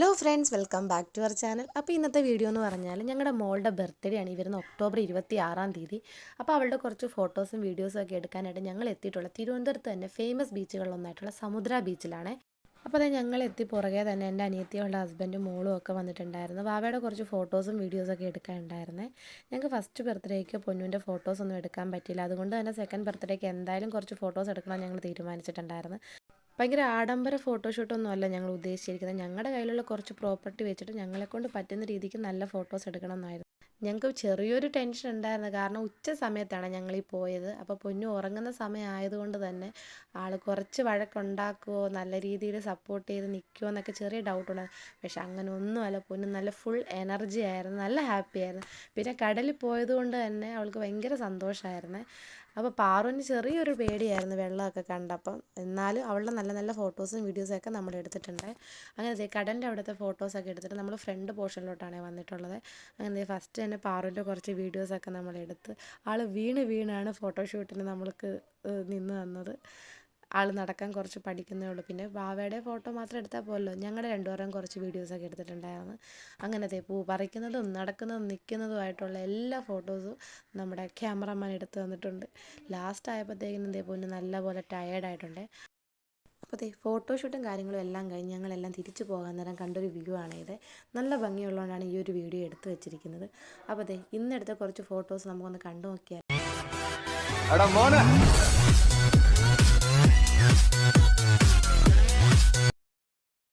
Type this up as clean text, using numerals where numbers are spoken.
Hello friends, welcome back to our channel. അപ്പോൾ ഇന്നത്തെ video എന്ന് പറഞ്ഞാൽ ഞങ്ങളുടെ മോളുടെ ബർത്ത്ഡേ ആണ്. ഈ വരുന്ന ഒക്ടോബർ 26-ാം തീയതി. അപ്പോൾ അവളുടെ കുറച്ച് ഫോട്ടോസും വീഡിയോസും ഒക്കെ എടുക്കാനായിട്ട് ഞങ്ങൾ എത്തിയിട്ടുള്ള തിരുവനന്തപുരത്ത് തന്നെ ഫേമസ് ബീച്ചുകളിലൊന്നായിട്ടുള്ള സമുദ്ര ബീച്ചിലാണ്. അപ്പോൾ അത് ഞങ്ങൾ എത്തി പുറകെ തന്നെ എൻ്റെ അനിയത്തിയും അവളുടെ ഹസ്ബൻഡും മോളും ഒക്കെ വന്നിട്ടുണ്ടായിരുന്നു. വാവയുടെ കുറച്ച് ഫോട്ടോസും വീഡിയോസൊക്കെ എടുക്കാനുണ്ടായിരുന്നേ. ഞങ്ങൾക്ക് ഫസ്റ്റ് ബർത്ത്ഡേക്ക് പൊന്നുവിൻ്റെ ഫോട്ടോസൊന്നും എടുക്കാൻ പറ്റിയില്ല. അതുകൊണ്ട് തന്നെ സെക്കൻഡ് ബർത്ത്ഡേക്ക് എന്തായാലും കുറച്ച് ഫോട്ടോസ് എടുക്കണം ഞങ്ങൾ തീരുമാനിച്ചിട്ടുണ്ടായിരുന്നു. ഭയങ്കര ആഡംബര ഫോട്ടോഷൂട്ടൊന്നും അല്ല ഞങ്ങൾ ഉദ്ദേശിച്ചിരിക്കുന്നത്. ഞങ്ങളുടെ കയ്യിലുള്ള കുറച്ച് പ്രോപ്പർട്ടി വെച്ചിട്ട് ഞങ്ങളെക്കൊണ്ട് പറ്റുന്ന രീതിക്ക് നല്ല ഫോട്ടോസ് എടുക്കണം എന്നായിരുന്നു. ഞങ്ങൾക്ക് ചെറിയൊരു ടെൻഷൻ ഉണ്ടായിരുന്നു, കാരണം ഉച്ച സമയത്താണ് ഞങ്ങളീ പോയത്. അപ്പോൾ പൊന്നു ഉറങ്ങുന്ന സമയം ആയതുകൊണ്ട് തന്നെ ആൾ കുറച്ച് വഴക്കുണ്ടാക്കുമോ, നല്ല രീതിയിൽ സപ്പോർട്ട് ചെയ്ത് നിൽക്കുമോ എന്നൊക്കെ ചെറിയ ഡൗട്ടുണ്ടായിരുന്നു. പക്ഷെ അങ്ങനെ ഒന്നുമല്ല, പൊന്നു നല്ല ഫുൾ എനർജി ആയിരുന്നു, നല്ല ഹാപ്പി ആയിരുന്നു. പിന്നെ കടലിൽ പോയതുകൊണ്ട് തന്നെ അവൾക്ക് ഭയങ്കര സന്തോഷമായിരുന്നു. അപ്പോൾ പാറുവിന് ചെറിയൊരു പേടിയായിരുന്നു വെള്ളമൊക്കെ കണ്ടപ്പം. എന്നാലും അവളുടെ നല്ല നല്ല ഫോട്ടോസും വീഡിയോസൊക്കെ നമ്മൾ എടുത്തിട്ടുണ്ട്. അങ്ങനെ കടലിൻ്റെ അവിടുത്തെ ഫോട്ടോസൊക്കെ എടുത്തിട്ട് നമ്മൾ ഫ്രണ്ട് പോർഷനിലോട്ടാണ് വന്നിട്ടുള്ളത്. അങ്ങനെ ഫസ്റ്റ് തന്നെ പാറുവിൻ്റെ കുറച്ച് വീഡിയോസൊക്കെ നമ്മളെടുത്ത് ആൾ വീണാണ് ഫോട്ടോഷൂട്ടിന് നമ്മൾക്ക് നിന്ന് തന്നത്. ആൾ നടക്കാൻ കുറച്ച് പഠിക്കുന്നേ ഉള്ളൂ. പിന്നെ വാവയുടെ ഫോട്ടോ മാത്രം എടുത്താൽ പോലല്ലോ, ഞങ്ങളുടെ രണ്ടുപേരും കുറച്ച് വീഡിയോസൊക്കെ എടുത്തിട്ടുണ്ടായിരുന്നു. അങ്ങനത്തെ പൂ പറിക്കുന്നതും നടക്കുന്നതും നിൽക്കുന്നതുമായിട്ടുള്ള എല്ലാ ഫോട്ടോസും നമ്മുടെ ക്യാമറമാൻ എടുത്ത് തന്നിട്ടുണ്ട്. ലാസ്റ്റ് ആയപ്പോഴത്തേക്കിനും പൊന്നു നല്ലപോലെ ടയേർഡായിട്ടുണ്ട്. അപ്പോൾ ഫോട്ടോഷൂട്ടും കാര്യങ്ങളും എല്ലാം കഴിഞ്ഞ് ഞങ്ങളെല്ലാം തിരിച്ചു പോകാൻ നേരം കണ്ടൊരു വ്യൂ ആണ് ഇത്. നല്ല ഭംഗിയുള്ളതുകൊണ്ടാണ് ഈ ഒരു വീഡിയോ എടുത്തു വെച്ചിരിക്കുന്നത്. അപ്പോൾ ഇന്നെടുത്ത കുറച്ച് ഫോട്ടോസ് നമുക്കൊന്ന് കണ്ടു നോക്കിയാൽ.